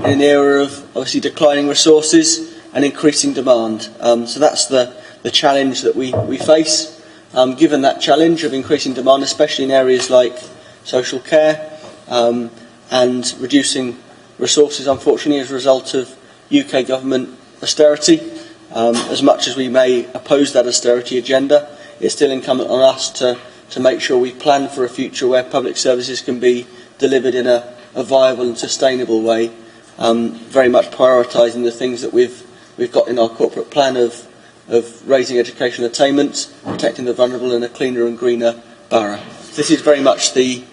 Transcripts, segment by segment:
in an era of obviously declining resources and increasing demand. So that's the challenge that we face. Given that challenge of increasing demand, especially in areas like social care and reducing resources, unfortunately, as a result of UK government austerity, as much as we may oppose that austerity agenda, it's still incumbent on us to make sure we plan for a future where public services can be delivered in a viable and sustainable way, very much prioritising the things that we've got in our corporate plan of raising educational attainment, protecting the vulnerable, and a cleaner and greener borough. This is very much the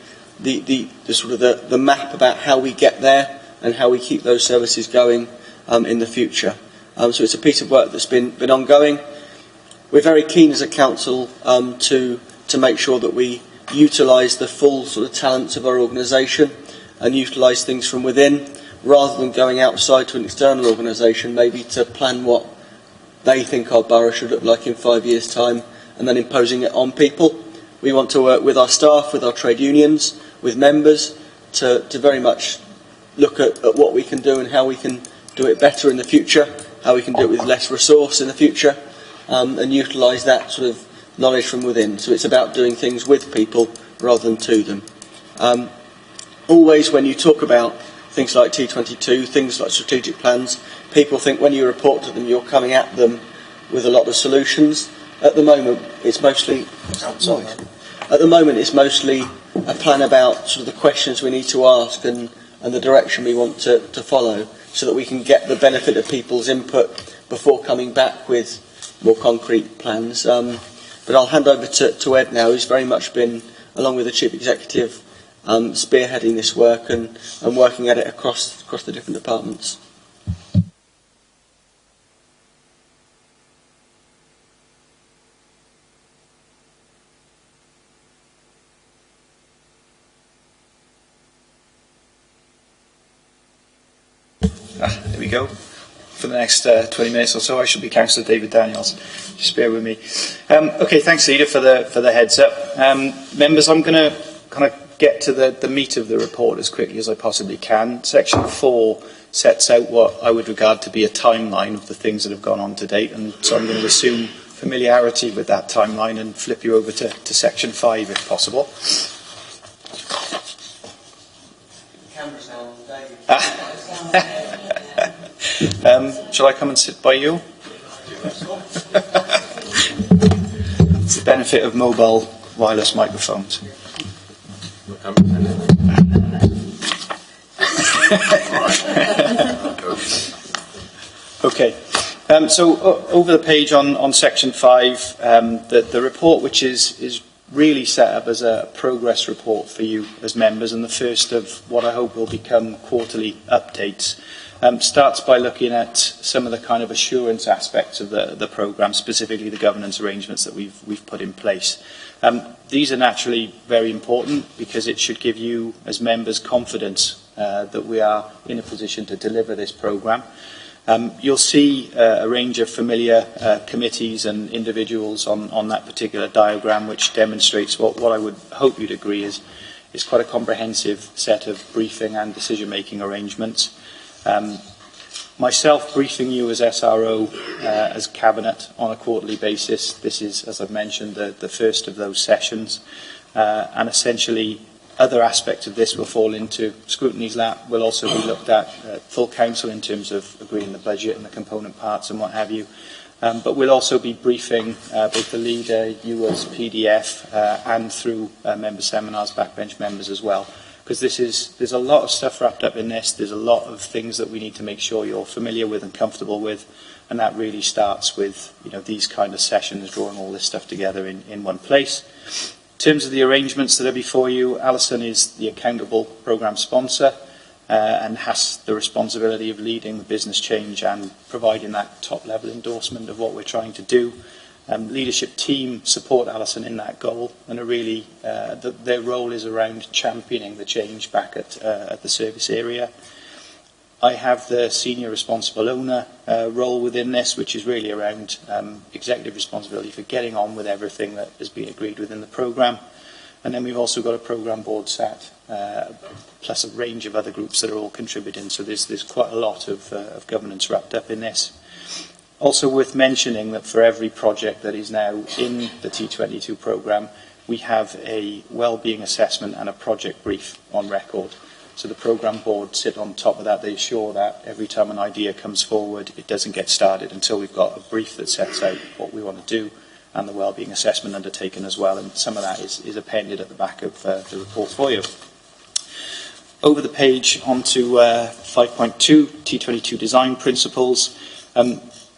sort of the map about how we get there and how we keep those services going in the future. So it's a piece of work that's been ongoing. We're very keen as a council to make sure that we utilise the full sort of talents of our organisation and utilise things from within, rather than going outside to an external organisation, maybe to plan what they think our borough should look like in 5 years' time, and then imposing it on people. We want to work with our staff, with our trade unions, with members, to very much look at what we can do and how we can do it better in the future, how we can do it with less resource in the future, and utilise that sort of knowledge from within. So it's about doing things with people rather than to them. Always when you talk about things like T22, things like strategic plans, people think when you report to them you're coming at them with a lot of solutions. At the moment it's mostly a plan about sort of the questions we need to ask and the direction we want to follow, so that we can get the benefit of people's input before coming back with more concrete plans. But I'll hand over to Ed now, who's very much been, along with the Chief Executive, spearheading this work and working at it across the different departments. There we go. For the next 20 minutes or so, I shall be Councillor David Daniels. Just bear with me. Okay, thanks, Leader, for the heads up. Members, I'm going to kind of get to the meat of the report as quickly as I possibly can. Section 4 sets out what I would regard to be a timeline of the things that have gone on to date, and so I'm going to assume familiarity with that timeline and flip you over to Section 5 if possible. The camera's now on, David. Shall I come and sit by you? It's the benefit of mobile wireless microphones. Okay. So over the page on Section 5, the report, which is really set up as a progress report for you as members, and the first of what I hope will become quarterly updates, starts by looking at some of the kind of assurance aspects of the programme, specifically the governance arrangements that we've put in place. These are naturally very important because it should give you as members confidence that we are in a position to deliver this programme. You'll see a range of familiar committees and individuals on that particular diagram, which demonstrates what I would hope you'd agree is quite a comprehensive set of briefing and decision-making arrangements. Myself briefing you as SRO, as Cabinet on a quarterly basis. This is, as I've mentioned, the first of those sessions, and essentially other aspects of this will fall into scrutiny's lap. Will also be looked at full council in terms of agreeing the budget and the component parts and what have you. But we'll also be briefing both the leader, you as PDF, and through member seminars, backbench members as well. Because there's a lot of stuff wrapped up in this. There's a lot of things that we need to make sure you're familiar with and comfortable with, and that really starts with these kind of sessions, drawing all this stuff together in one place. In terms of the arrangements that are before you, Alison is the accountable programme sponsor and has the responsibility of leading the business change and providing that top-level endorsement of what we're trying to do. Leadership team support Alison in that goal, and really their role is around championing the change back at the service area. I have the senior responsible owner role within this, which is really around executive responsibility for getting on with everything that has been agreed within the programme. And then we've also got a programme board sat, plus a range of other groups that are all contributing. So there's quite a lot of governance wrapped up in this. Also worth mentioning that for every project that is now in the T22 programme, we have a wellbeing assessment and a project brief on record. So the programme board sit on top of that. They ensure that every time an idea comes forward, it doesn't get started until we've got a brief that sets out what we want to do and the wellbeing assessment undertaken as well. And some of that is appended at the back of the report for you. Over the page onto 5.2, T22 design principles.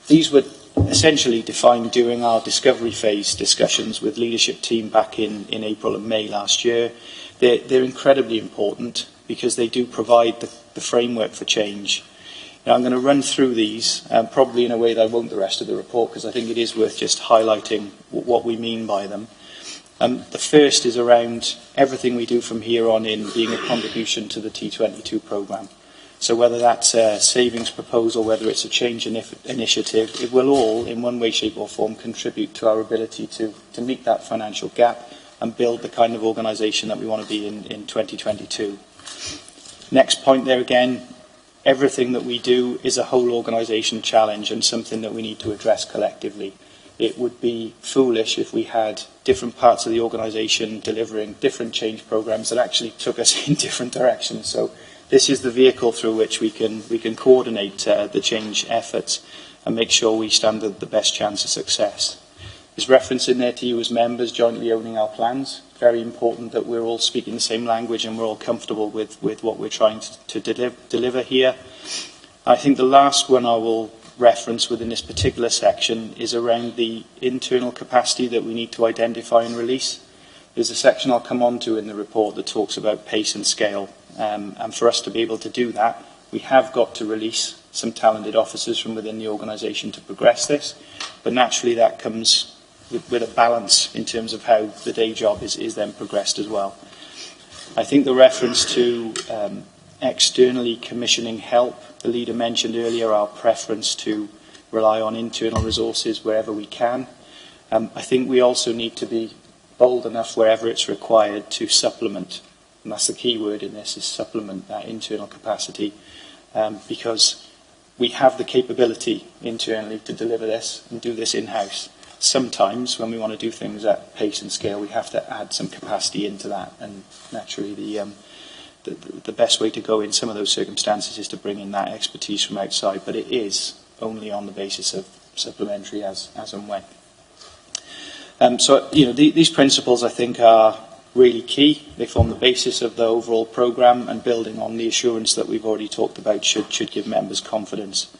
These were essentially defined during our discovery phase discussions with leadership team back in April and May last year. They're incredibly important because they do provide the framework for change. Now, I'm going to run through these, probably in a way that I won't the rest of the report, because I think it is worth just highlighting what we mean by them. The first is around everything we do from here on in being a contribution to the T22 programme. So whether that's a savings proposal, whether it's a change initiative, it will all, in one way, shape or form, contribute to our ability to meet that financial gap and build the kind of organisation that we want to be in 2022. Next point there again, everything that we do is a whole organisation challenge and something that we need to address collectively. It would be foolish if we had different parts of the organisation delivering different change programmes that actually took us in different directions. So this is the vehicle through which we can coordinate the change efforts and make sure we stand the best chance of success. There's reference in there to you as members jointly owning our plans. Very important that we're all speaking the same language and we're all comfortable with what we're trying to deliver here. I think the last one I will reference within this particular section is around the internal capacity that we need to identify and release. There's a section I'll come on to in the report that talks about pace and scale. And for us to be able to do that, we have got to release some talented officers from within the organisation to progress this. But naturally that comes with a balance in terms of how the day job is then progressed as well. I think the reference to externally commissioning help, the leader mentioned earlier our preference to rely on internal resources wherever we can. I think we also need to be bold enough wherever it's required to supplement. And that's the key word in this, is supplement that internal capacity, because we have the capability internally to deliver this and do this in-house. Sometimes when we want to do things at pace and scale, we have to add some capacity into that, and naturally the best way to go in some of those circumstances is to bring in that expertise from outside, but it is only on the basis of supplementary as and when. So these principles I think are really key. They form the basis of the overall programme, and building on the assurance that we've already talked about should give members confidence.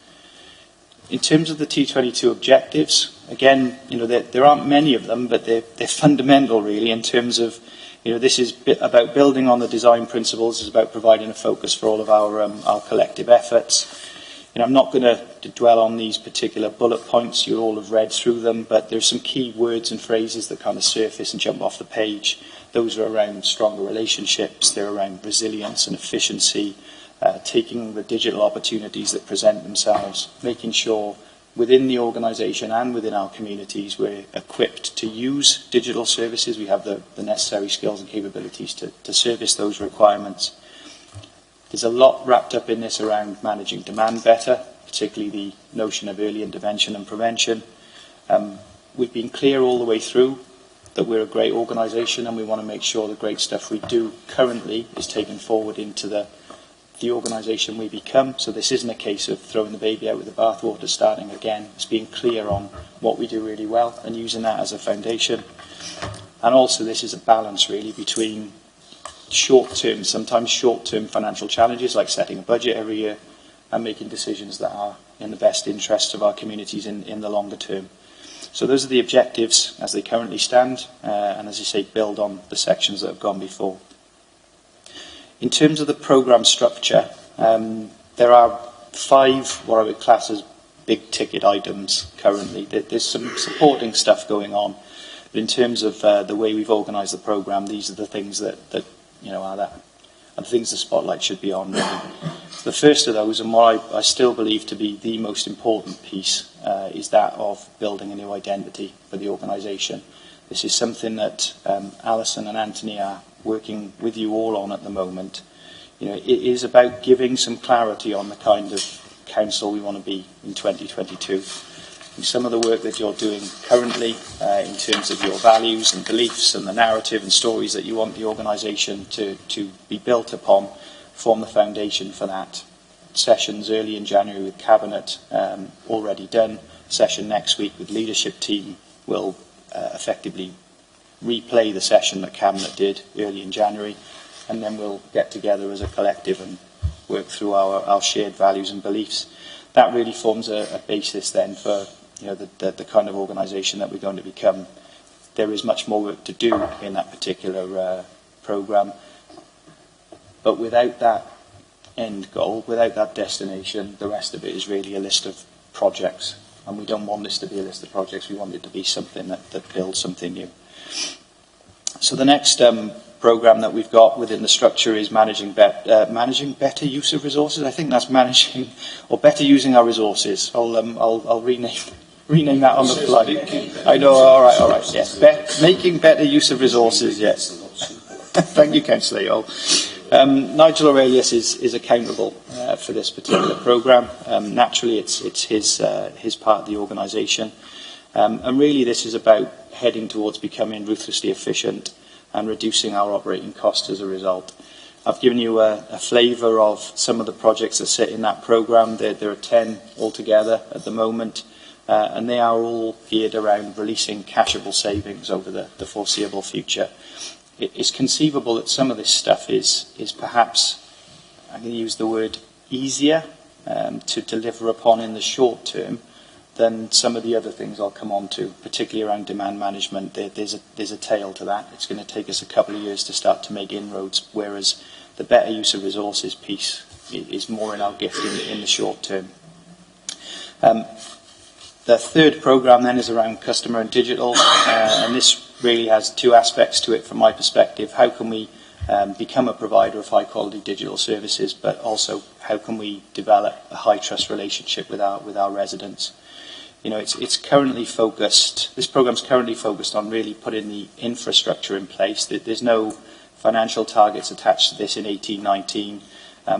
In terms of the T22 objectives, again, there aren't many of them, but they're fundamental really in terms of, this is about building on the design principles, it's about providing a focus for all of our collective efforts. I'm not going to dwell on these particular bullet points, you all have read through them, but there's some key words and phrases that kind of surface and jump off the page. Those are around stronger relationships, they're around resilience and efficiency, taking the digital opportunities that present themselves, making sure within the organisation and within our communities we're equipped to use digital services, we have the necessary skills and capabilities to service those requirements. There's a lot wrapped up in this around managing demand better, particularly the notion of early intervention and prevention. We've been clear all the way through that we're a great organisation and we want to make sure the great stuff we do currently is taken forward into the organisation we become. So this isn't a case of throwing the baby out with the bathwater, starting again. It's being clear on what we do really well and using that as a foundation. And also this is a balance really between sometimes short-term financial challenges like setting a budget every year and making decisions that are in the best interests of our communities in the longer term. So those are the objectives as they currently stand, and as you say, build on the sections that have gone before. In terms of the programme structure, there are 5 what I would class as big ticket items currently. There's some supporting stuff going on, but in terms of the way we've organised the programme, these are the things that are the things the spotlight should be on. Really. The first of those, and what I still believe to be the most important piece, is that of building a new identity for the organisation. This is something that Alison and Anthony are working with you all on at the moment. You know, it is about giving some clarity on the kind of council we want to be in 2022. And some of the work that you're doing currently in terms of your values and beliefs and the narrative and stories that you want the organisation to be built upon form the foundation for that. Sessions early in January with Cabinet already done. Session next week with leadership team will effectively replay the session that Cabinet did early in January, and then we'll get together as a collective and work through our shared values and beliefs. That really forms a basis then for, you know, the kind of organisation that we're going to become. There is much more work to do in that particular programme, but without that end goal, without that destination, the rest of it is really a list of projects. And we don't want this to be a list of projects, we want it to be something that builds something new. So the next programme that we've got within the structure is managing better use of resources. I think that's managing, or better using our resources. I'll rename that on the fly. I know, all right, yes. Making better use of resources, yes. Thank you, Councillor Yole. Nigel Aurelius is accountable for this particular programme. Naturally, it's his part of the organisation. And really this is about heading towards becoming ruthlessly efficient and reducing our operating costs as a result. I've given you a flavour of some of the projects that sit in that programme. There are 10 altogether at the moment, and they are all geared around releasing cashable savings over the foreseeable future. It's conceivable that some of this stuff is perhaps, I'm going to use the word, easier to deliver upon in the short term than some of the other things I'll come on to, particularly around demand management. There's a tail to that. It's going to take us a couple of years to start to make inroads, whereas the better use of resources piece is more in our gift in the short term. The third programme then is around customer and digital, and this really has two aspects to it from my perspective. How can we become a provider of high quality digital services, but also how can we develop a high trust relationship with our residents? You know, it's currently focused, this programme's currently focused on really putting the infrastructure in place. There's no financial targets attached to this in 18-19.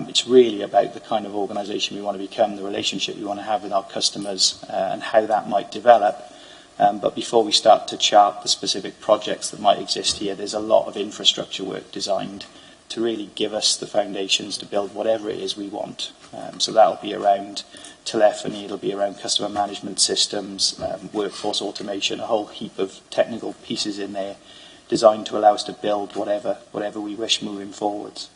It's really about the kind of organisation we want to become, the relationship we want to have with our customers, and how that might develop. But before we start to chart the specific projects that might exist here, there's a lot of infrastructure work designed to really give us the foundations to build whatever it is we want. So that'll be around telephony, it'll be around customer management systems, workforce automation, a whole heap of technical pieces in there designed to allow us to build whatever we wish moving forwards.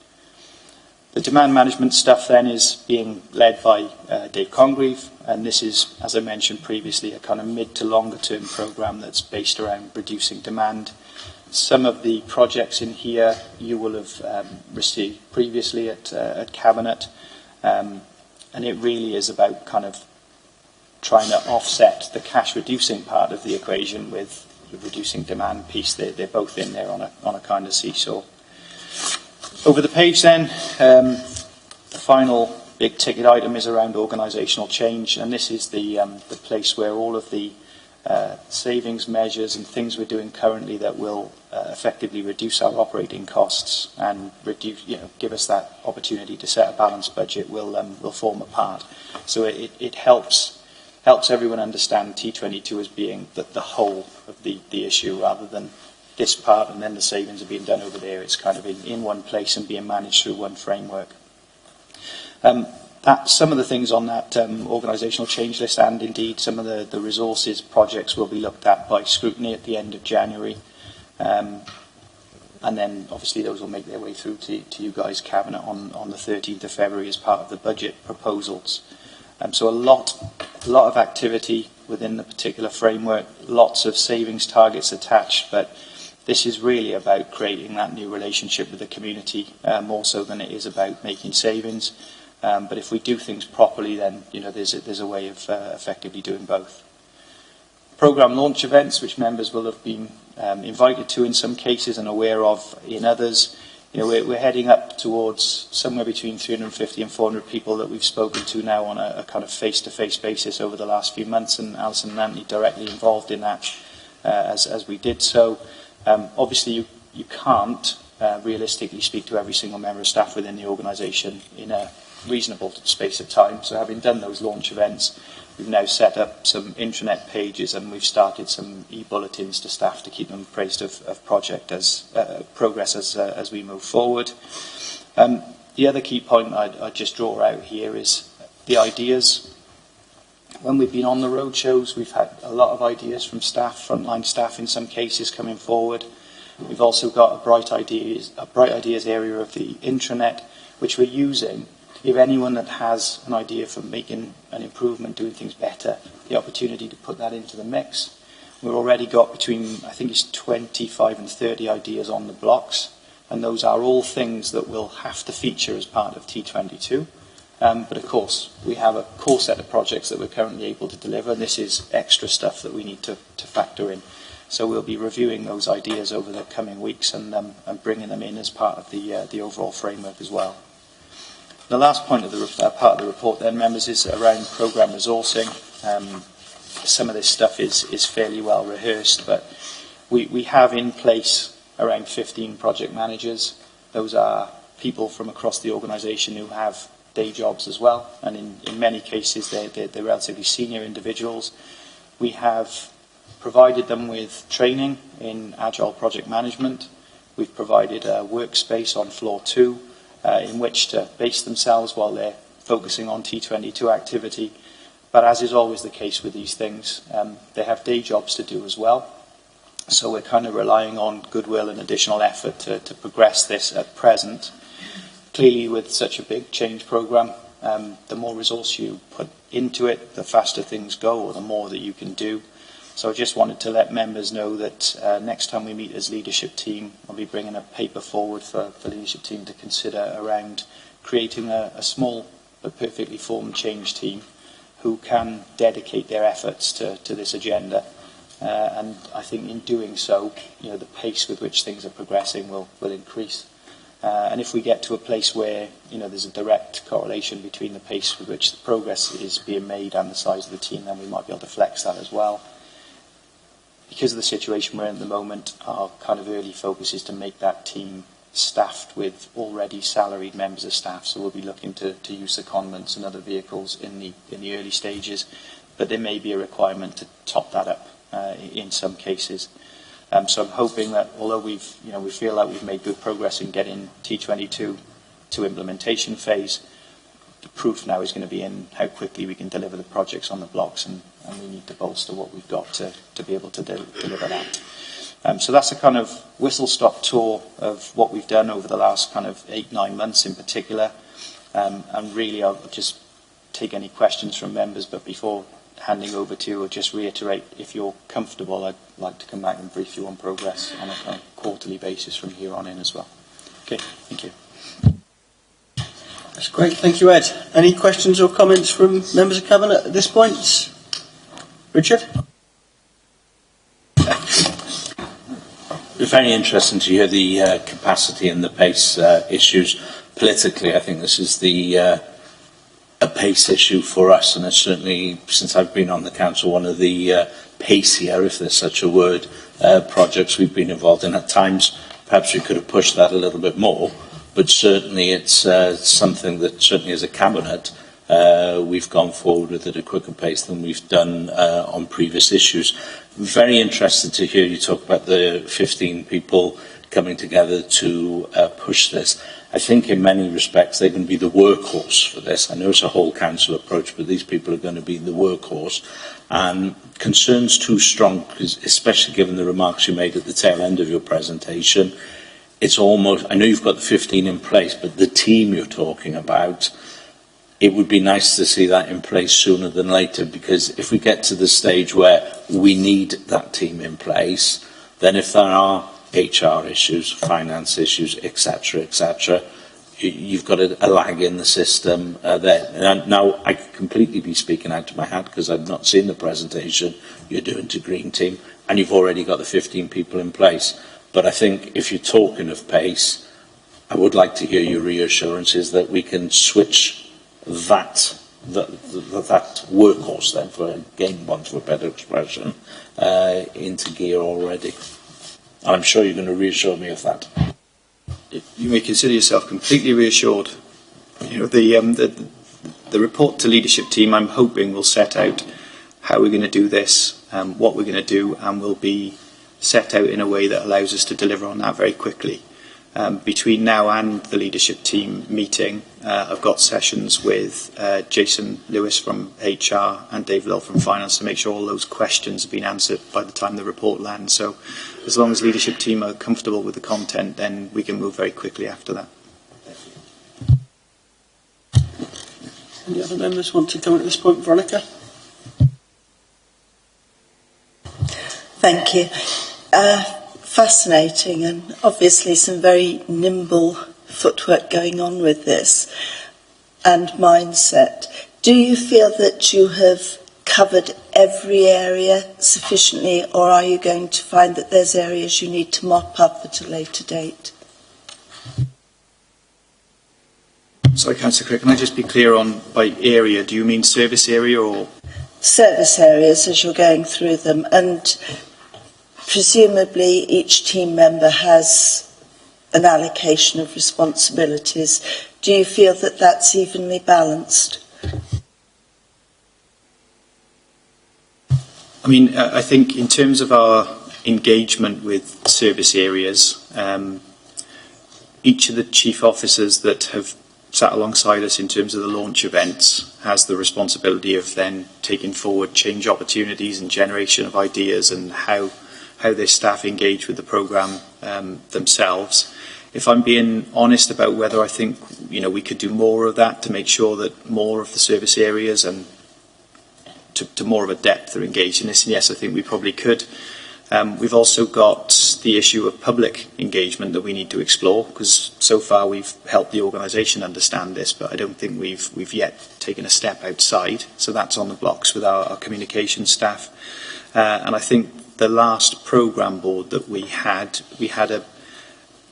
The demand management stuff then is being led by Dave Congreve, and this is, as I mentioned previously, a kind of mid to longer term programme that's based around reducing demand. Some of the projects in here you will have received previously at Cabinet, and it really is about kind of trying to offset the cash reducing part of the equation with the reducing demand piece. They're both in there on a kind of seesaw. Over the page then, the final big ticket item is around organisational change, and this is the place where all of the savings measures and things we're doing currently that will effectively reduce our operating costs and give us that opportunity to set a balanced budget will form a part. So it helps everyone understand T22 as being the whole of the issue rather than this part and then the savings are being done over there. It's kind of in one place and being managed through one framework. Some of the things on that organisational change list, and indeed some of the resources projects, will be looked at by scrutiny at the end of January, and then obviously those will make their way through to you guys Cabinet on the 13th of February as part of the budget proposals. So a lot of activity within the particular framework, lots of savings targets attached, but this is really about creating that new relationship with the community, more so than it is about making savings. But if we do things properly, then there's a way of effectively doing both. Programme launch events, which members will have been invited to in some cases and aware of in others. We're heading up towards somewhere between 350 and 400 people that we've spoken to now on a kind of face-to-face basis over the last few months, and Alison and Anthony directly involved in that. as we did so. Obviously, you can't realistically speak to every single member of staff within the organisation in a reasonable space of time. So having done those launch events, we've now set up some intranet pages, and we've started some e-bulletins to staff to keep them appraised of project progress as we move forward. The other key point I'd just draw out here is the ideas. When we've been on the road shows, we've had a lot of ideas from staff, frontline staff in some cases, coming forward. We've also got a bright ideas area of the intranet, which we're using to give anyone that has an idea for making an improvement, doing things better, the opportunity to put that into the mix. We've already got between, I think it's 25 and 30 ideas on the blocks, and those are all things that will have to feature as part of T22. But of course, we have a core set of projects that we're currently able to deliver, and this is extra stuff that we need to factor in. So we'll be reviewing those ideas over the coming weeks and bringing them in as part of the overall framework as well. The last point of the part of the report then, members, is around programme resourcing. Some of this stuff is fairly well rehearsed, but we have in place around 15 project managers. Those are people from across the organisation who have day jobs as well, and in many cases they're relatively senior individuals. We have provided them with training in agile project management. We've provided a workspace on floor 2 in which to base themselves while they're focusing on T22 activity. But as is always the case with these things, they have day jobs to do as well. So we're kind of relying on goodwill and additional effort to progress this at present. Clearly, with such a big change programme, the more resource you put into it, the faster things go, or the more that you can do. So I just wanted to let members know that next time we meet as leadership team, I'll be bringing a paper forward for the leadership team to consider around creating a small but perfectly formed change team who can dedicate their efforts to this agenda. And I think in doing so, the pace with which things are progressing will increase. And if we get to a place where there's a direct correlation between the pace with which the progress is being made and the size of the team, then we might be able to flex that as well. Because of the situation we're in at the moment, our kind of early focus is to make that team staffed with already salaried members of staff. So we'll be looking to use secondments and other vehicles in the early stages, but there may be a requirement to top that up in some cases. So I'm hoping that although we feel like we've made good progress in getting T22 to implementation phase, the proof now is going to be in how quickly we can deliver the projects on the blocks, and we need to bolster what we've got to be able to deliver that. So that's a kind of whistle-stop tour of what we've done over the last kind of 8-9 months in particular. And really I'll just take any questions from members, but before handing over to you, I'll just reiterate, if you're comfortable, I'd like to come back and brief you on progress on a kind of quarterly basis from here on in as well. Okay, thank you. That's great, thank you, Ed. Any questions or comments from members of Cabinet at this point? Richard? It's very interesting to hear the capacity and the pace issues. Politically, I think this is a pace issue for us, and it's certainly, since I've been on the council, one of the pacier, if there's such a word, projects we've been involved in. At times, perhaps we could have pushed that a little bit more, but certainly it's something that, certainly as a cabinet, we've gone forward with at a quicker pace than we've done on previous issues. Very interested to hear you talk about the 15 people coming together to push this. I think in many respects they're going to be the workhorse for this. I know it's a whole council approach, but these people are going to be the workhorse. And concerns too strong, because especially given the remarks you made at the tail end of your presentation, it's almost, I know you've got the 15 in place, but the team you're talking about, it would be nice to see that in place sooner than later, because if we get to the stage where we need that team in place, then if there are HR issues, finance issues, etc., you've got a lag in the system there. And now, I could completely be speaking out of my hat because I've not seen the presentation you're doing to Green Team, and you've already got the 15 people in place. But I think if you're talking of pace, I would like to hear your reassurances that we can switch that that workhorse then, for again, want for a better expression, into gear already. And I'm sure you're going to reassure me of that. You may consider yourself completely reassured. You know, the report to leadership team, I'm hoping, will set out how we're going to do this, what we're going to do, and will be set out in a way that allows us to deliver on that very quickly. Between now and the leadership team meeting, I've got sessions with Jason Lewis from HR and Dave Lill from Finance to make sure all those questions have been answered by the time the report lands. So as long as the leadership team are comfortable with the content, then we can move very quickly after that. Any other members want to comment at this point? Veronica? Thank you. Fascinating, and obviously some very nimble footwork going on with this and mindset. Do you feel that you have covered every area sufficiently, or are you going to find that there's areas you need to mop up at a later date? Sorry, Councillor Crick, can I just be clear on, by area, do you mean service area or? Service areas as you're going through them, and presumably each team member has an allocation of responsibilities. Do you feel that that's evenly balanced? I mean, I think in terms of our engagement with service areas, each of the chief officers that have sat alongside us in terms of the launch events has the responsibility of then taking forward change opportunities and generation of ideas and how their staff engage with the programme themselves. If I'm being honest about whether I think we could do more of that to make sure that more of the service areas and to more of a depth are engaged in this, and yes, I think we probably could. We've also got the issue of public engagement that we need to explore, because so far we've helped the organisation understand this, but I don't think we've yet taken a step outside. So that's on the blocks with our communication staff. And I think the last programme board that we had a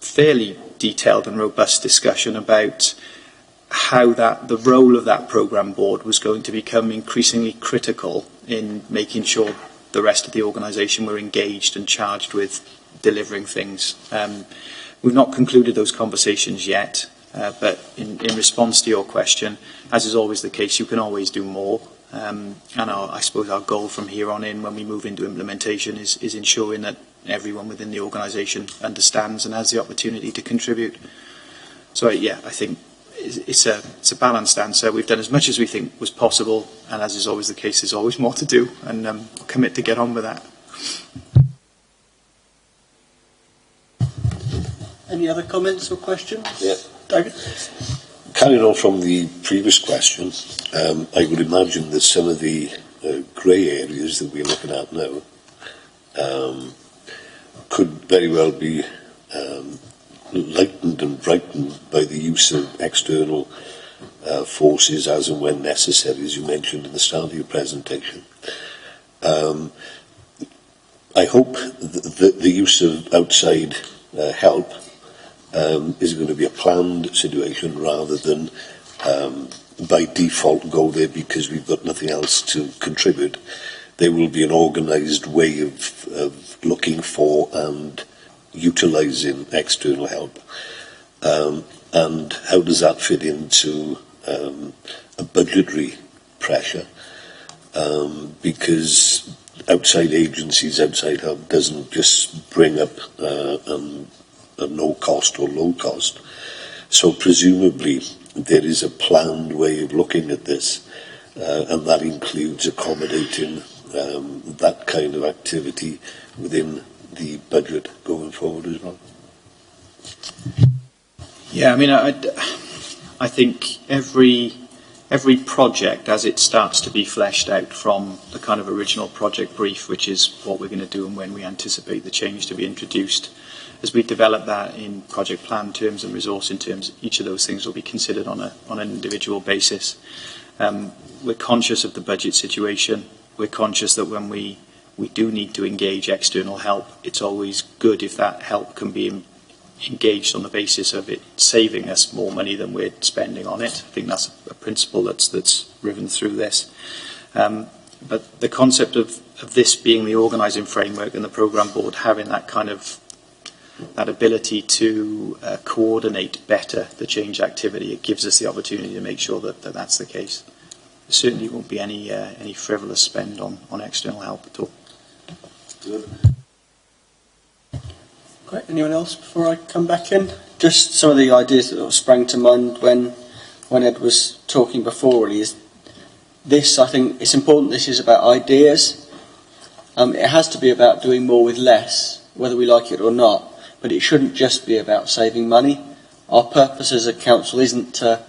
fairly detailed and robust discussion about how the role of that programme board was going to become increasingly critical in making sure the rest of the organisation were engaged and charged with delivering things. We've not concluded those conversations yet, but in response to your question, as is always the case, you can always do more. And I suppose our goal from here on in, when we move into implementation, is ensuring that everyone within the organisation understands and has the opportunity to contribute. So yeah, I think it's a balanced answer. We've done as much as we think was possible, and as is always the case, there's always more to do, and we'll commit to get on with that. Any other comments or questions? Yeah. David? Carrying on from the previous question, I would imagine that some of the grey areas that we're looking at now could very well be lightened and brightened by the use of external forces as and when necessary, as you mentioned at the start of your presentation. I hope that the use of outside help is going to be a planned situation rather than by default go there because we've got nothing else to contribute. There will be an organised way of looking for and utilising external help. And how does that fit into a budgetary pressure? Because outside agencies, outside help doesn't just bring up a no cost or low cost. So presumably there is a planned way of looking at this, and that includes accommodating that kind of activity within the budget going forward as well. Yeah, I mean, I think every project, as it starts to be fleshed out from the kind of original project brief, which is what we're going to do and when we anticipate the change to be introduced, as we develop that in project plan terms and resourcing terms, each of those things will be considered on an individual basis. We're conscious of the budget situation. We're conscious that when we do need to engage external help, it's always good if that help can be engaged on the basis of it saving us more money than we're spending on it. I think that's a principle that's riven through this. But the concept of this being the organising framework and the programme board having that kind of that ability to coordinate better the change activity, it gives us the opportunity to make sure that that's the case. There certainly won't be any frivolous spend on external help at all. Good. Great. Anyone else before I come back in? Just some of the ideas that sprang to mind when Ed was talking before really is this. I think it's important. This is about ideas. It has to be about doing more with less, whether we like it or not. But it shouldn't just be about saving money. Our purpose as a council isn't to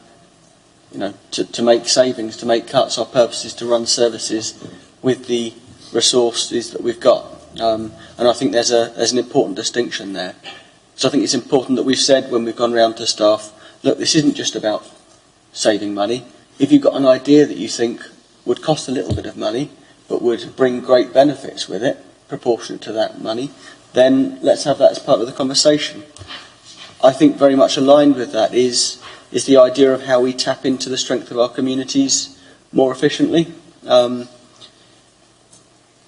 make savings, to make cuts. Our purpose is to run services with the resources that we've got. And I think there's an important distinction there. So I think it's important that we've said when we've gone round to staff, look, this isn't just about saving money. If you've got an idea that you think would cost a little bit of money, but would bring great benefits with it, proportionate to that money, then let's have that as part of the conversation. I think very much aligned with that is the idea of how we tap into the strength of our communities more efficiently.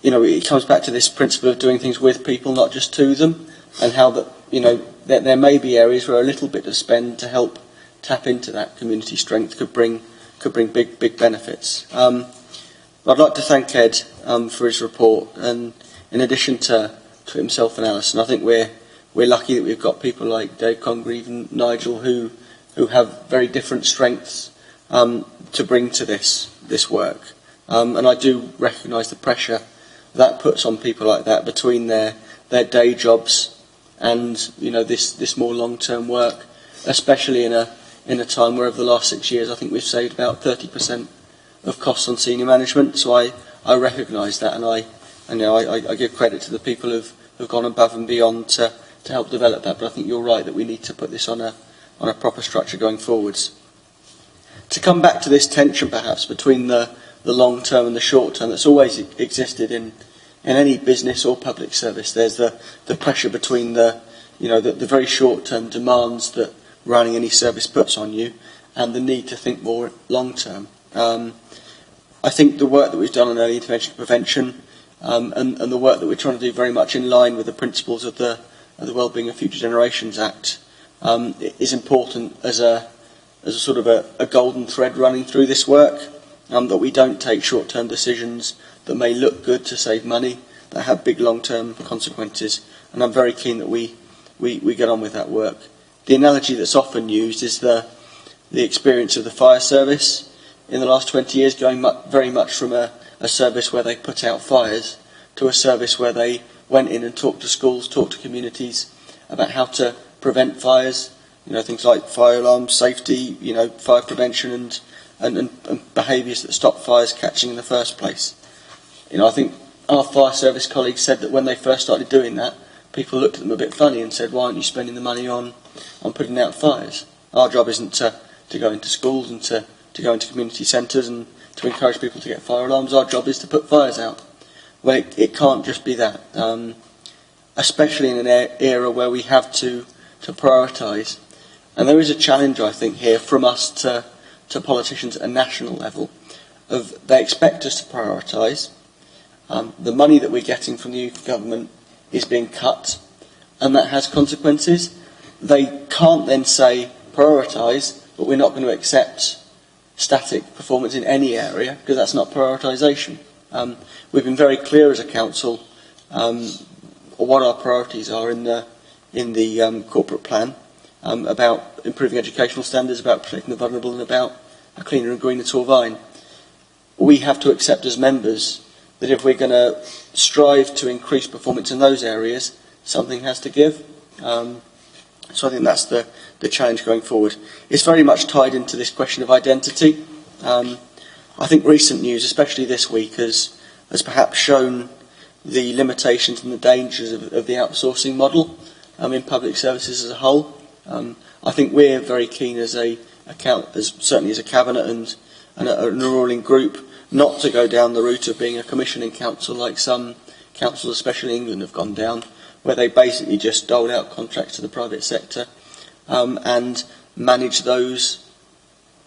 It comes back to this principle of doing things with people, not just to them, and how that there may be areas where a little bit of spend to help tap into that community strength could bring big benefits. I'd like to thank Ed for his report, and in addition to himself and Alison, I think we're lucky that we've got people like Dave Congreve and Nigel who have very different strengths to bring to this work. And I do recognise the pressure that puts on people like that between their day jobs and this more long-term work, especially in a time where over the last 6 years I think we've saved about 30% of costs on senior management. So I recognise that, and I give credit to the people who've gone above and beyond to help develop that. But I think you're right that we need to put this on a proper structure going forwards. To come back to this tension perhaps between the long term and the short term that's always existed in any business or public service. There's the pressure between the very short term demands that running any service puts on you and the need to think more long term. I think the work that we've done on early intervention and prevention and the work that we're trying to do very much in line with the principles of the Wellbeing of Future Generations Act is important as a sort of a golden thread running through this work, that we don't take short-term decisions that may look good to save money, that have big long-term consequences, and I'm very keen that we get on with that work. The analogy that's often used is the experience of the fire service in the last 20 years, going very much from a service where they put out fires to a service where they went in and talked to schools, talked to communities about how to prevent fires, things like fire alarms, safety, fire prevention and behaviours that stop fires catching in the first place. I think our fire service colleagues said that when they first started doing that, people looked at them a bit funny and said, why aren't you spending the money on putting out fires? Our job isn't to go into schools and to go into community centres and to encourage people to get fire alarms. Our job is to put fires out. Well, it can't just be that, especially in an era where we have to prioritise. And there is a challenge, I think, here from us to politicians at a national level. They expect us to prioritise. The money that we're getting from the UK government is being cut, and that has consequences. They can't then say prioritise, but we're not going to accept static performance in any area, because that's not prioritisation. We've been very clear as a council what our priorities are in the corporate plan, about improving educational standards, about protecting the vulnerable, and about a cleaner and greener Torvine. We have to accept as members that if we're going to strive to increase performance in those areas, something has to give. So I think that's the challenge going forward. It's very much tied into this question of identity. I think recent news, especially this week, has perhaps shown the limitations and the dangers of the outsourcing model in public services as a whole. I think we're very keen certainly as a cabinet and a ruling group, not to go down the route of being a commissioning council like some councils, especially in England, have gone down, where they basically just doled out contracts to the private sector and manage those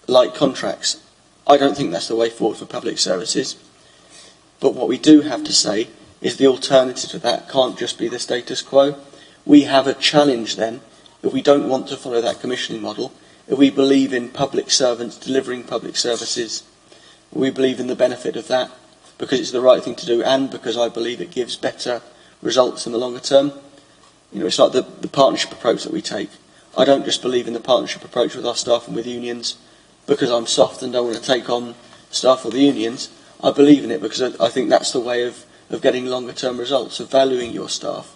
like contracts. I don't think that's the way forward for public services. But what we do have to say is the alternative to that can't just be the status quo. We have a challenge then, if we don't want to follow that commissioning model, if we believe in public servants delivering public services, we believe in the benefit of that because it's the right thing to do and because I believe it gives better results in the longer term. You know, it's like the partnership approach that we take. I don't just believe in the partnership approach with our staff and with unions because I'm soft and don't want to take on staff or the unions. I believe in it because I think that's the way of getting longer term results, of valuing your staff,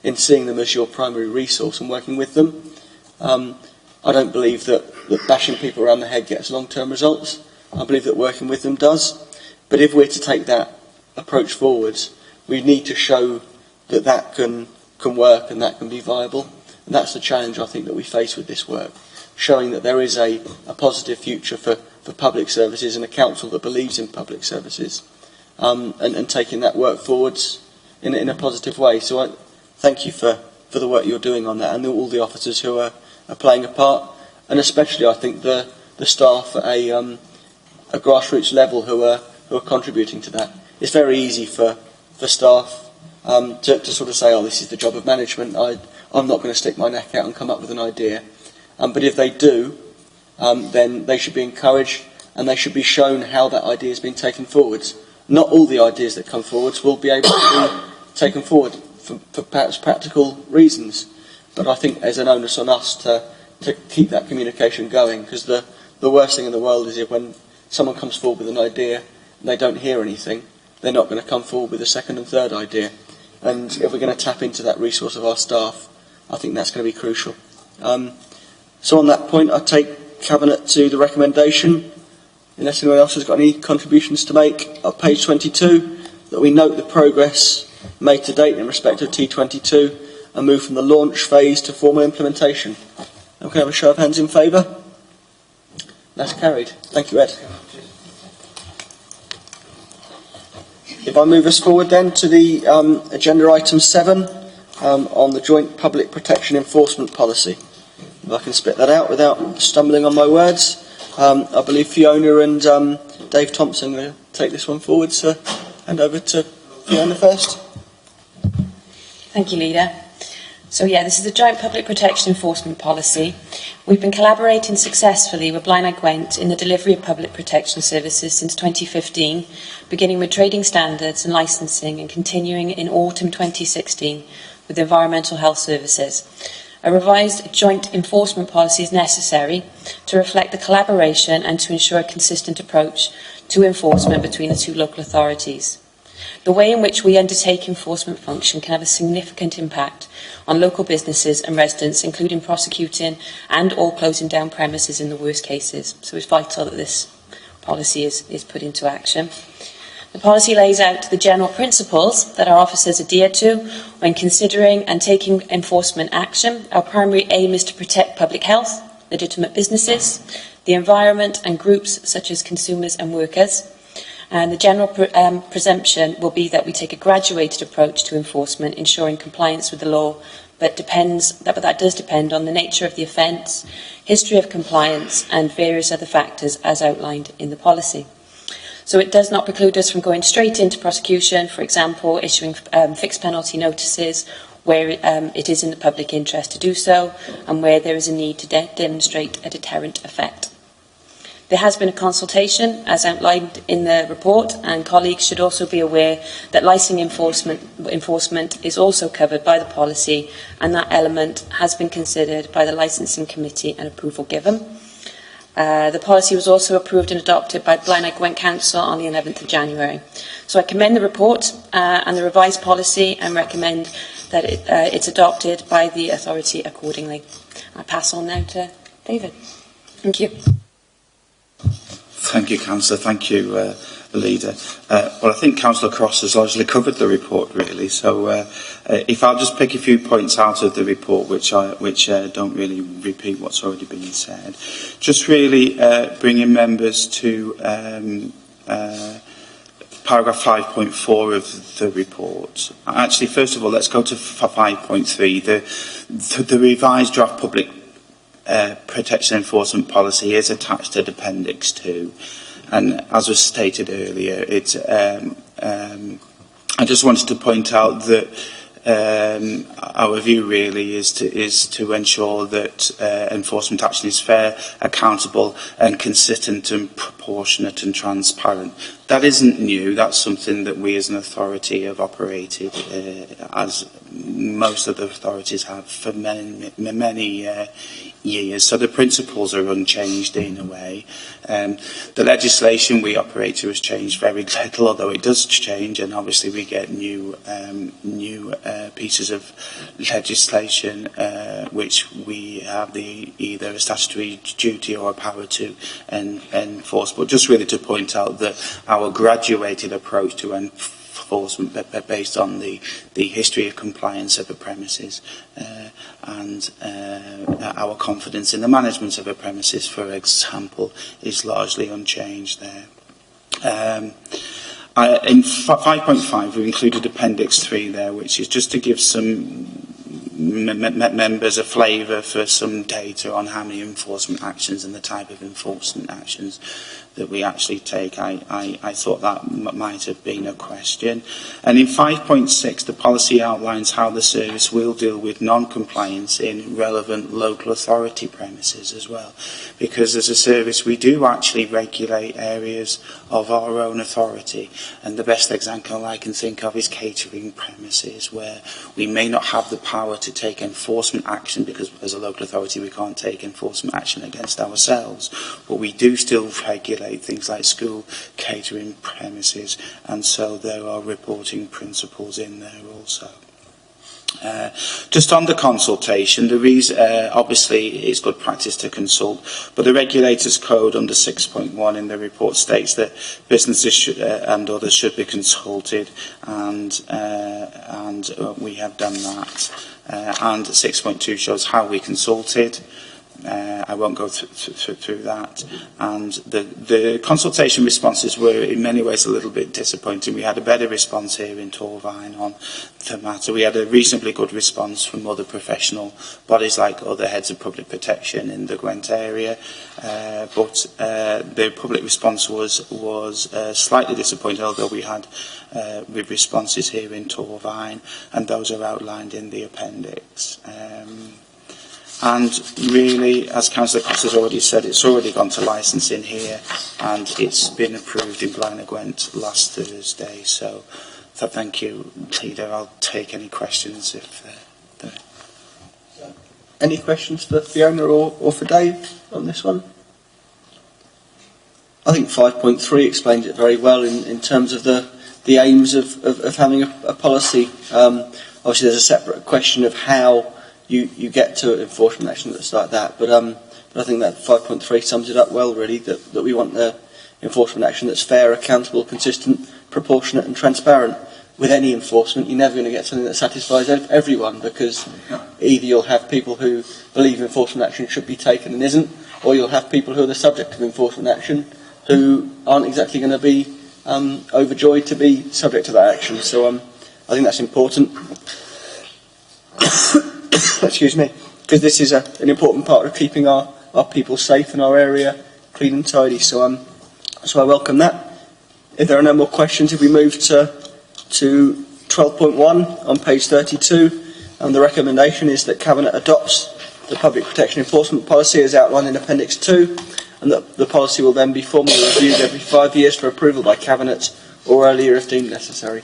in seeing them as your primary resource and working with them. I don't believe that bashing people around the head gets long term results. I believe that working with them does. But if we're to take that approach forwards, we need to show that that can work and that can be viable. And that's the challenge I think that we face with this work, showing that there is a positive future for public services and a council that believes in public services, and taking that work forwards in a positive way. So I thank you for the work you're doing on that, and all the officers who are playing a part, and especially I think the staff at a grassroots level who are contributing to that. It's very easy for staff to sort of say, oh, this is the job of management, I'm not going to stick my neck out and come up with an idea. But if they do, then they should be encouraged and they should be shown how that idea has been taken forwards. Not all the ideas that come forwards will be able to be taken forward for perhaps practical reasons, but I think there's an onus on us to keep that communication going, because the worst thing in the world is if when someone comes forward with an idea and they don't hear anything, they're not going to come forward with a second and third idea. And if we're going to tap into that resource of our staff, I think that's going to be crucial. So on that point, I take Cabinet to the recommendation, unless anyone else has got any contributions to make, at page 22, that we note the progress made to date in respect of T22 and move from the launch phase to formal implementation. And can I have a show of hands in favour? That's carried. Thank you, Ed. If I move us forward then to the agenda item 7 on the joint public protection enforcement policy. If I can spit that out without stumbling on my words. I believe Fiona and Dave Thompson are going to take this one forward, so hand over to Fiona first. Thank you, Leader. So this is a joint public protection enforcement policy. We've been collaborating successfully with Blaenau Gwent in the delivery of public protection services since 2015, beginning with trading standards and licensing and continuing in autumn 2016 with environmental health services. A revised joint enforcement policy is necessary to reflect the collaboration and to ensure a consistent approach to enforcement between the two local authorities. The way in which we undertake enforcement function can have a significant impact on local businesses and residents, including prosecuting and or closing down premises in the worst cases. So it's vital that this policy is put into action. The policy lays out the general principles that our officers adhere to when considering and taking enforcement action. Our primary aim is to protect public health, legitimate businesses, the environment and groups such as consumers and workers. And the general presumption will be that we take a graduated approach to enforcement, ensuring compliance with the law, but that does depend on the nature of the offence, history of compliance and various other factors as outlined in the policy. So it does not preclude us from going straight into prosecution, for example, issuing fixed penalty notices where it is in the public interest to do so and where there is a need to demonstrate a deterrent effect. There has been a consultation, as outlined in the report, and colleagues should also be aware that licensing enforcement is also covered by the policy, and that element has been considered by the licensing committee and approval given. The policy was also approved and adopted by Blaenau Gwent Council on the 11th of January. So I commend the report and the revised policy and recommend that it's adopted by the authority accordingly. I pass on now to David. Thank you. Thank you, Councillor. Thank you, Leader. Well, I think Councillor Cross has largely covered the report, really. So, if I'll just pick a few points out of the report, which don't really repeat what's already been said, just really bringing members to paragraph 5.4 of the report. Actually, first of all, let's go to 5.3. The revised draft public protection enforcement policy is attached to Appendix 2. And as was stated earlier, it's, I just wanted to point out that our view really is to ensure that enforcement action is fair, accountable and consistent and proportionate and transparent. That isn't new. That's something that we as an authority have operated as most of the authorities have for many years. So the principles are unchanged in a way. The legislation we operate to has changed very little, although it does change, and obviously we get new pieces of legislation which we have either a statutory duty or a power to enforce. But just really to point out that our graduated approach to enforcement based on the history of compliance of the premises and our confidence in the management of the premises, for example, is largely unchanged there. In 5.5 we included Appendix 3 there, which is just to give some members a flavour for some data on how many enforcement actions and the type of enforcement actions that we actually take. I thought that might have been a question. And in 5.6, the policy outlines how the service will deal with non-compliance in relevant local authority premises as well. Because as a service, we do actually regulate areas of our own authority. And the best example I can think of is catering premises, where we may not have the power to take enforcement action, because as a local authority we can't take enforcement action against ourselves, but we do still regulate things like school catering premises, and so there are reporting principles in there also. Just on the consultation, the reason, obviously it's good practice to consult, but the Regulators Code under 6.1 in the report states that businesses should, and others should be consulted, and we have done that. And 6.2 shows how we consulted. I won't go through that. And the consultation responses were in many ways a little bit disappointing. We had a better response here in Torvine on the matter. We had a reasonably good response from other professional bodies like other heads of public protection in the Gwent area, but the public response was slightly disappointing, although we had responses here in Torvine, and those are outlined in the appendix. And really, as Councillor Cox has already said, it's already gone to licensing here, and it's been approved in Blaenau Gwent last Thursday. So thank you, Leader. I'll take any questions if there are. Any questions for Fiona or for Dave on this one? I think 5.3 explains it very well in terms of the aims of having a policy. Obviously, there's a separate question of how you get to enforcement action that's like that, but I think that 5.3 sums it up well, really, that we want the enforcement action that's fair, accountable, consistent, proportionate and transparent. With any enforcement, you're never going to get something that satisfies everyone, because either you'll have people who believe enforcement action should be taken and isn't, or you'll have people who are the subject of enforcement action who aren't exactly going to be overjoyed to be subject to that action. So I think that's important. Excuse me, because this is an important part of keeping our people safe and our area clean and tidy. So I welcome that. If there are no more questions, if we move to 12.1 on page 32, the recommendation is that Cabinet adopts the Public Protection Enforcement Policy as outlined in Appendix 2, and that the policy will then be formally reviewed every 5 years for approval by Cabinet or earlier if deemed necessary.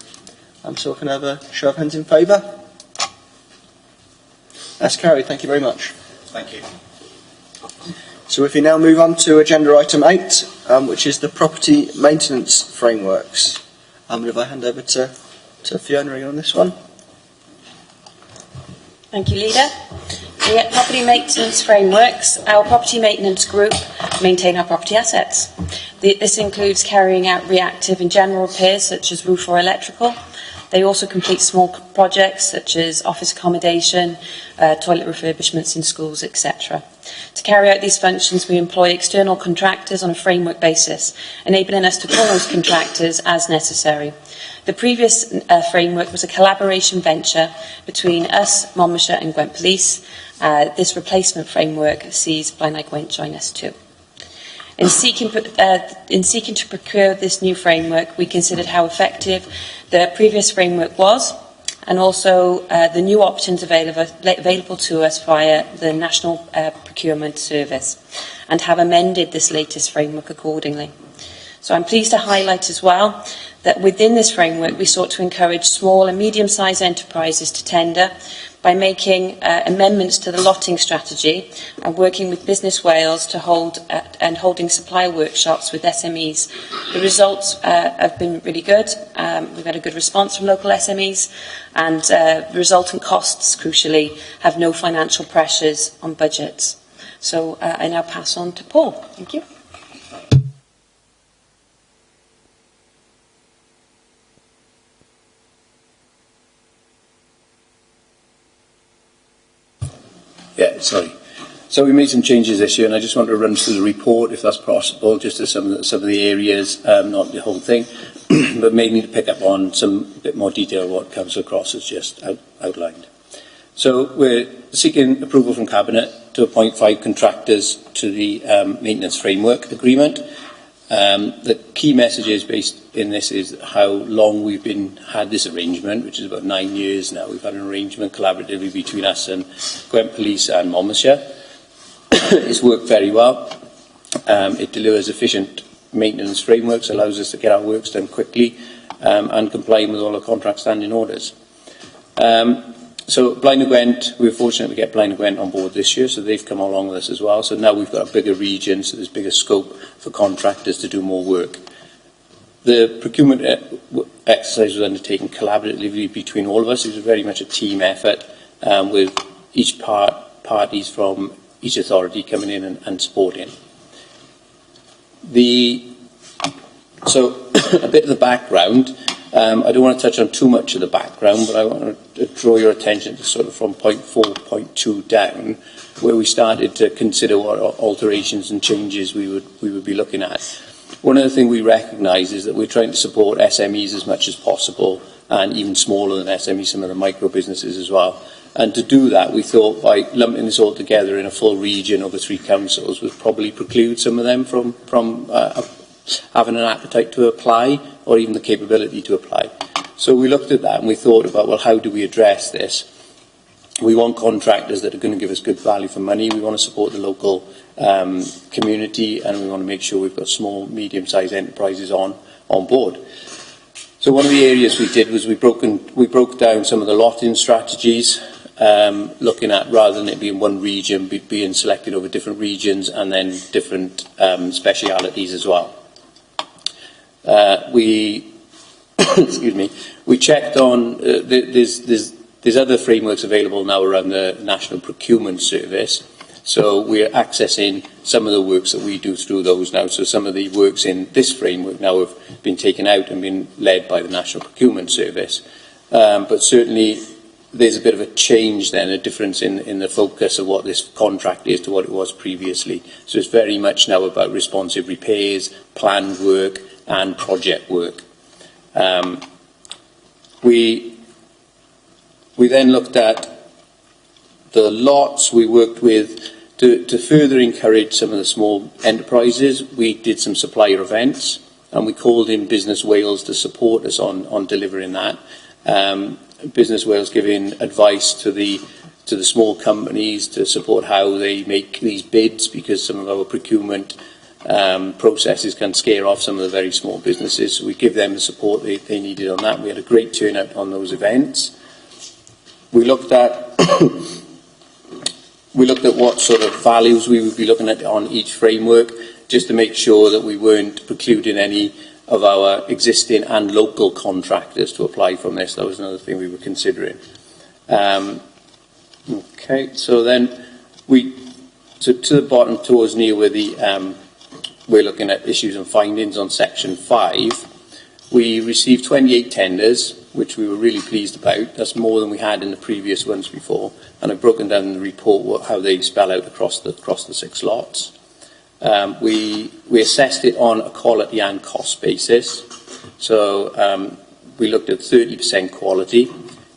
So can I have a show of hands in favour? That's carried. Thank you very much. Thank you. So if we now move on to agenda item 8, which is the property maintenance frameworks. If I hand over to Fiona on this one. Thank you, Leader. The property maintenance frameworks, our property maintenance group maintain our property assets. This includes carrying out reactive and general repairs such as roof or electrical. They also complete small projects such as office accommodation, toilet refurbishments in schools, etc. To carry out these functions, we employ external contractors on a framework basis, enabling us to call those contractors as necessary. The previous framework was a collaboration venture between us, Monmouthshire and Gwent Police. This replacement framework sees Blaenau Gwent join us too. In seeking to procure this new framework, we considered how effective the previous framework was, and also the new options available to us via the National Procurement Service, and have amended this latest framework accordingly. So I'm pleased to highlight as well that within this framework we sought to encourage small and medium-sized enterprises to tender by making amendments to the lotting strategy and working with Business Wales to holding supplier workshops with SMEs. The results have been really good. We've had a good response from local SMEs, and the resultant costs, crucially, have no financial pressures on budgets. So I now pass on to Paul. Thank you. Yeah, sorry. So we made some changes this year, and I just want to run through the report, if that's possible, just to some of the areas, not the whole thing, but mainly to pick up on some bit more detail of what Councillor Cross has just outlined. So we're seeking approval from Cabinet to appoint 5 contractors to the maintenance framework agreement. The key messages based in this is how long we've had this arrangement, which is about 9 years now. We've had an arrangement collaboratively between us and Gwent Police and Monmouthshire. It's worked very well. It delivers efficient maintenance frameworks, allows us to get our works done quickly and complying with all the contract standing orders. So Blaenau Gwent, we were fortunate to get Blaenau Gwent on board this year, so they've come along with us as well. So now we've got a bigger region, so there's bigger scope for contractors to do more work. The procurement exercise was undertaken collaboratively between all of us. It was very much a team effort with each parties from each authority coming in and supporting. So a bit of the background. I don't want to touch on too much of the background, but I want to draw your attention to sort of from point 4, point 2 down, where we started to consider what alterations and changes we would be looking at. One of the things we recognise is that we're trying to support SMEs as much as possible, and even smaller than SMEs, some of the micro businesses as well. And to do that, we thought by lumping this all together in a full region over 3 councils would probably preclude some of them from having an appetite to apply, or even the capability to apply. So we looked at that and we thought about, well, how do we address this? We want contractors that are going to give us good value for money. We want to support the local community, and we want to make sure we've got small, medium-sized enterprises on board. So one of the areas we did was we broke down some of the lotting strategies, looking at, rather than it being one region, being selected over different regions and then different specialities as well. We checked on, there's other frameworks available now around the National Procurement Service, so we're accessing some of the works that we do through those now. So some of the works in this framework now have been taken out and been led by the National Procurement Service. But certainly there's a bit of a change then, a difference in the focus of what this contract is to what it was previously. So it's very much now about responsive repairs, planned work and project work. We then looked at the lots. We worked with, to further encourage some of the small enterprises, we did some supplier events, and we called in Business Wales to support us on delivering that. Business Wales giving advice to the small companies to support how they make these bids, because some of our procurement processes can scare off some of the very small businesses. So we give them the support they needed on that. We had a great turnout on those events. We looked at what sort of values we would be looking at on each framework, just to make sure that we weren't precluding any of our existing and local contractors to apply from this. That was another thing we were considering. Okay, so then to the bottom towards near where we're looking at issues and findings on section 5. We received 28 tenders. which we were really pleased about. That's more than we had in the previous ones before. And I've broken down in the report how they spell out across the 6 lots. We assessed it on a quality and cost basis. So we looked at 30% quality,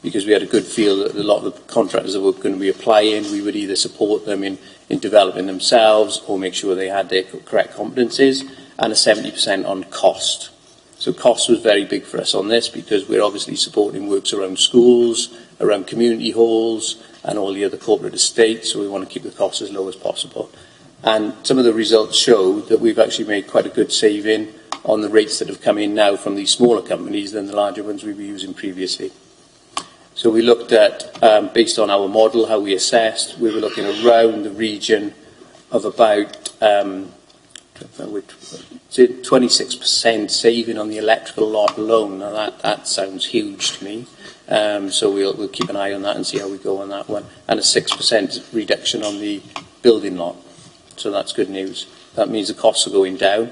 because we had a good feel that a lot of the contractors that were going to be applying, we would either support them in developing themselves or make sure they had their correct competencies, and a 70% on cost. So cost was very big for us on this, because we're obviously supporting works around schools, around community halls, and all the other corporate estates, so we want to keep the costs as low as possible. And some of the results show that we've actually made quite a good saving on the rates that have come in now from these smaller companies than the larger ones we were using previously. So we looked at, based on our model, how we assessed, we were looking around the region of about 26% saving on the electrical lot alone. Now that sounds huge to me. So we'll keep an eye on that and see how we go on that one. And a 6% reduction on the building lot. So that's good news. That means the costs are going down.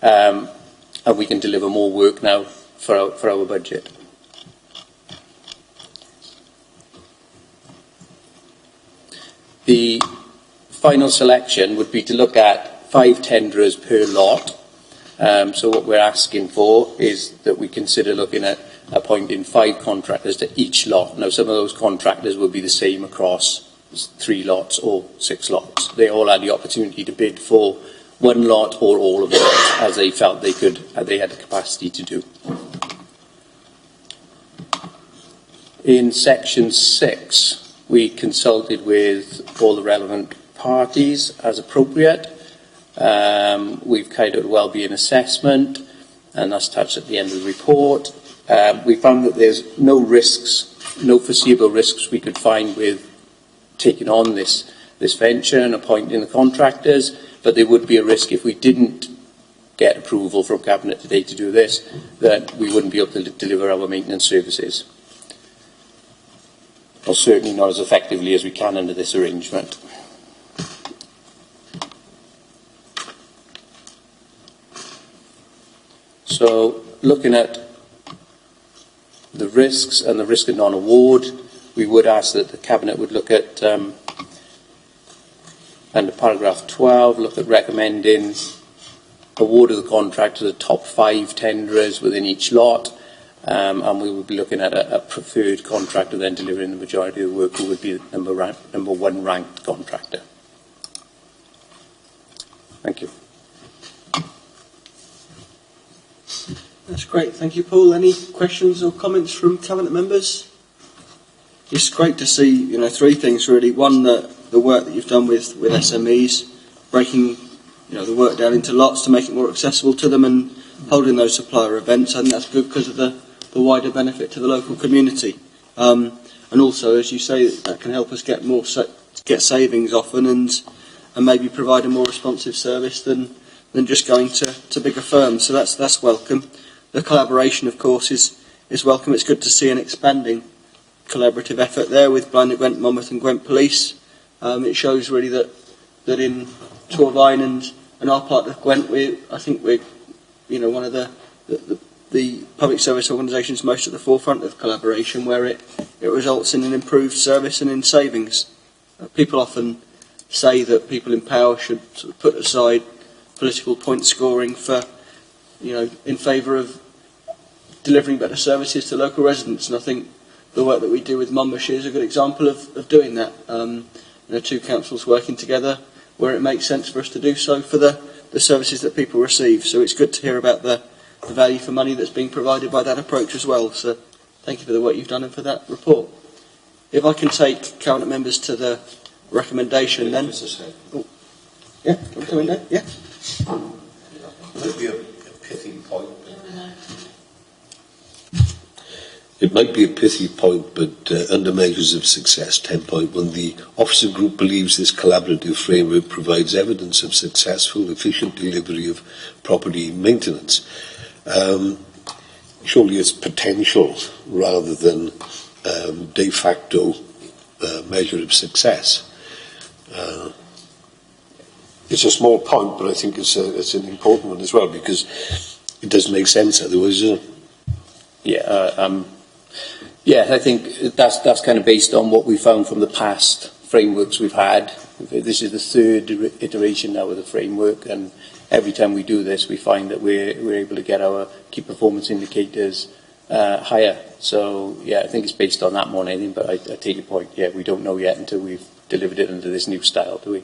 And we can deliver more work now for our budget. The final selection would be to look at 5 tenderers per lot. So what we're asking for is that we consider looking at appointing 5 contractors to each lot. Now, some of those contractors will be the same across 3 lots or 6 lots. They all had the opportunity to bid for 1 lot or all of them, as they felt they had the capacity to do. In section 6, we consulted with all the relevant parties as appropriate. We've carried out a wellbeing assessment, and that's touched at the end of the report. We found that there's no foreseeable risks we could find with taking on this venture and appointing the contractors, but there would be a risk if we didn't get approval from Cabinet today to do this, that we wouldn't be able to deliver our maintenance services. Or certainly not as effectively as we can under this arrangement. So, looking at the risks and the risk of non-award, we would ask that the Cabinet would look at, under paragraph 12, look at recommending award of the contract to the top 5 tenderers within each lot. And we would be looking at a preferred contractor then delivering the majority of the work, who would be the number 1 ranked contractor. Thank you. That's great. Thank you, Paul. Any questions or comments from Cabinet members? It's great to see, 3 things really. One, the work that you've done with SMEs, breaking, the work down into lots to make it more accessible to them, and holding those supplier events. I think that's good because of the wider benefit to the local community. And also, as you say, that can help us get savings often, and maybe provide a more responsive service than just going to bigger firms. So that's welcome. The collaboration, of course, is welcome. It's good to see an expanding collaborative effort there with Blaenau Gwent, Monmouth and Gwent Police. It shows really that in Torfaen and our part of Gwent, I think we're one of the public service organisations most at the forefront of collaboration, where it results in an improved service and in savings. People often say that people in power should sort of put aside political point scoring for, in favour of delivering better services to local residents, and I think the work that we do with Monmouthshire is a good example of doing that. 2 councils working together where it makes sense for us to do so for the services that people receive. So it's good to hear about the value for money that's being provided by that approach as well. So thank you for the work you've done and for that report. If I can take Cabinet members to the recommendation then. Oh, yeah, can we come in there? Yeah. Might be a pithy point. It might be a pithy point, but under measures of success 10.1, the officer group believes this collaborative framework provides evidence of successful, efficient delivery of property maintenance. Surely it's potential rather than de facto measure of success. It's a small point, but I think it's an important one as well, because it doesn't make sense otherwise, does it? Yeah, Yeah, I think that's kind of based on what we found from the past frameworks we've had. This is the third iteration now of the framework, and every time we do this, we find that we're able to get our key performance indicators higher. So, yeah, I think it's based on that more than anything, but I take your point. Yeah, we don't know yet until we've delivered it under this new style, do we?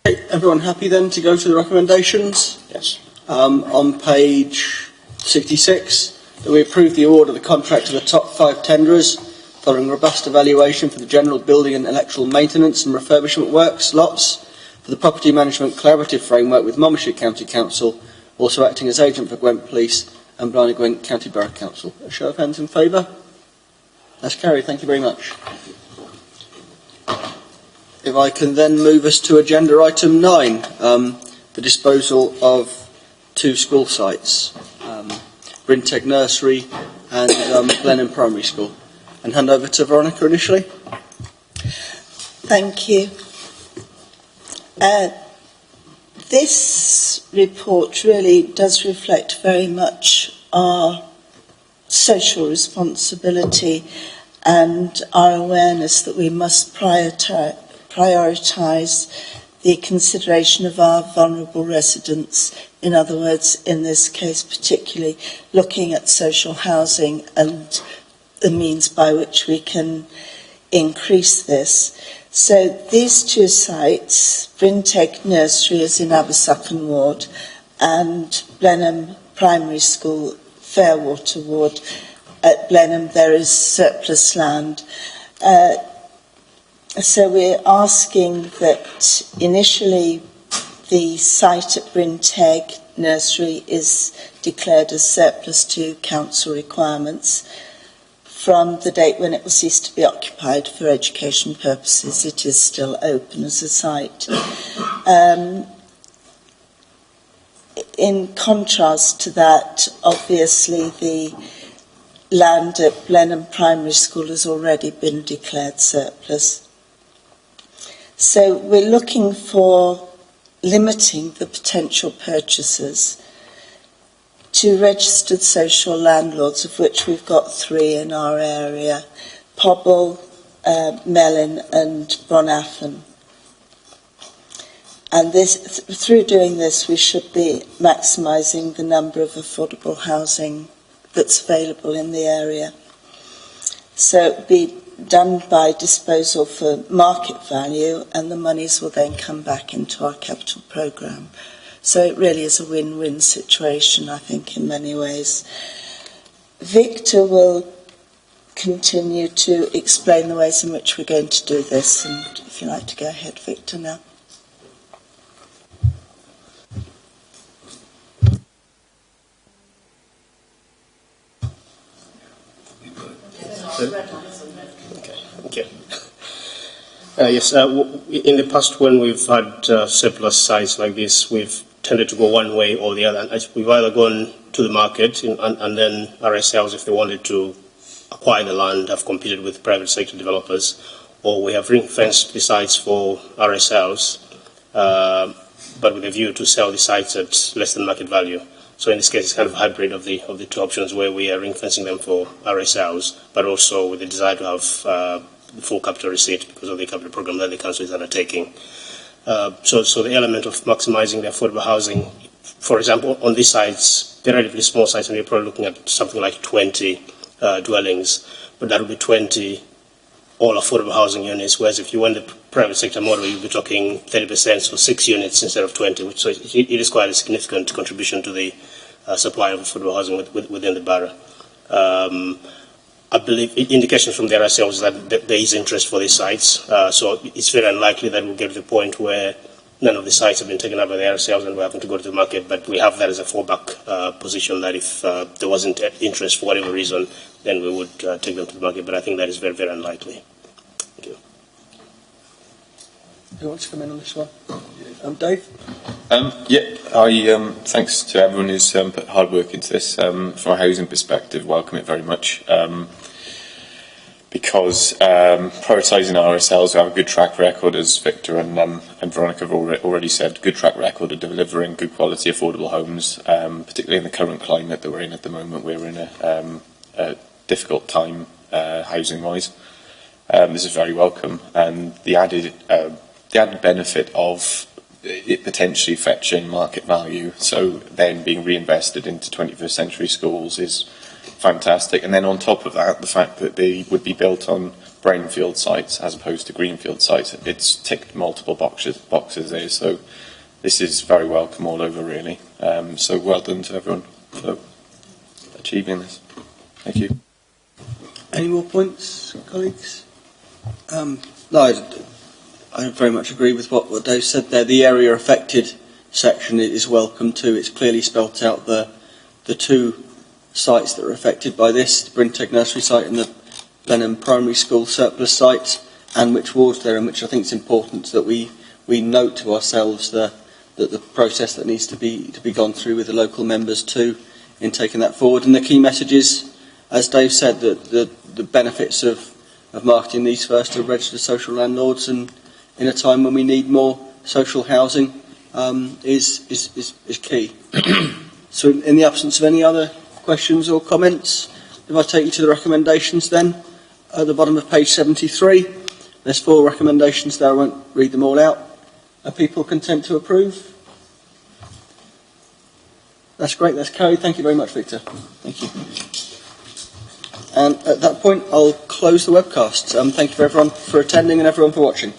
Okay, everyone happy then to go to the recommendations? Yes. On page 66, that we approve the award of the contract to the top 5 tenderers following robust evaluation for the general building and electrical maintenance and refurbishment works lots for the property management collaborative framework with Monmouthshire County Council, also acting as agent for Gwent Police and Blarney Gwent County Borough Council. A show of hands in favour? That's carried. Thank you very much. If I can then move us to agenda item 9, the disposal of 2 school sites, Brinteg Nursery and Blenheim Primary School. And hand over to Veronica initially. Thank you. This report really does reflect very much our social responsibility and our awareness that we must prioritise the consideration of our vulnerable residents. In other words, in this case particularly, looking at social housing and the means by which we can increase this. So these 2 sites, Brinteg Nursery is in Abersucken Ward and Blenheim Primary School, Fairwater Ward. At Blenheim there is surplus land. So we're asking that initially the site at Brinteg Nursery is declared as surplus to council requirements. From the date when it will cease to be occupied for education purposes, it is still open as a site. In contrast to that, obviously the land at Blenheim Primary School has already been declared surplus. So we're looking for limiting the potential purchasers to registered social landlords, of which we've got 3 in our area, Pobble, Melin and Bonafon. And this, through doing this, we should be maximising the number of affordable housing that's available in the area. So it will be done by disposal for market value, and the monies will then come back into our capital programme. So it really is a win-win situation, I think, in many ways. Victor will continue to explain the ways in which we're going to do this, and if you'd like to go ahead, Victor, now. Okay, thank you. Yes, in the past when we've had surplus sites like this, we've tended to go one way or the other. We've either gone to the market and then RSLs, if they wanted to acquire the land, have competed with private sector developers, or we have ring-fenced the sites for RSLs, but with a view to sell the sites at less than market value. So in this case, it's kind of a hybrid of the 2 options, where we are ring-fencing them for RSLs, but also with the desire to have the full capital receipt because of the capital program that the council is undertaking. So the element of maximising the affordable housing, for example, on these sites, they're relatively small sites, and you're probably looking at something like 20 dwellings, but that would be 20 all affordable housing units, whereas if you went the private sector model, you'd be talking 30%, so 6 units instead of 20, so it is quite a significant contribution to the supply of affordable housing within the borough. I believe indications from the RSLs is that there is interest for these sites, so it's very unlikely that we'll get to the point where none of the sites have been taken up by the RSLs and we're having to go to the market, but we have that as a fallback position, that if there wasn't interest for whatever reason, then we would take them to the market, but I think that is very, very unlikely. Thank you. Who wants to come in on this one? Dave? Thanks to everyone who's put hard work into this. From a housing perspective, welcome it very much. because prioritising RSLs, we have a good track record, as Victor and Veronica have already said, good track record of delivering good quality affordable homes, particularly in the current climate that we're in at the moment. We're in a difficult time housing-wise. This is very welcome, and the added benefit of it potentially fetching market value, so then being reinvested into 21st century schools, is fantastic. And then on top of that, the fact that they would be built on brownfield sites as opposed to greenfield sites, it's ticked multiple boxes there. So this is very welcome all over, really. So well done to everyone for achieving this. Thank you. Any more points, colleagues? No, I very much agree with what Dave said there. The area affected section is welcome too. It's clearly spelt out the two sites that are affected by this, the Brinteg Nursery site and the Blenheim Primary School surplus site, and which wards they're in, which I think is important that we note to ourselves the process that needs to be gone through with the local members too in taking that forward. And the key message is, as Dave said, that the benefits of marketing these first to registered social landlords, and in a time when we need more social housing, is key. So in the absence of any other questions or comments, if I take you to the recommendations then, at the bottom of page 73, there's 4 recommendations there. I won't read them all out. Are people content to approve? That's great, that's carried. Thank you very much, Victor. Thank you. And at that point, I'll close the webcast. Thank you for everyone for attending and everyone for watching.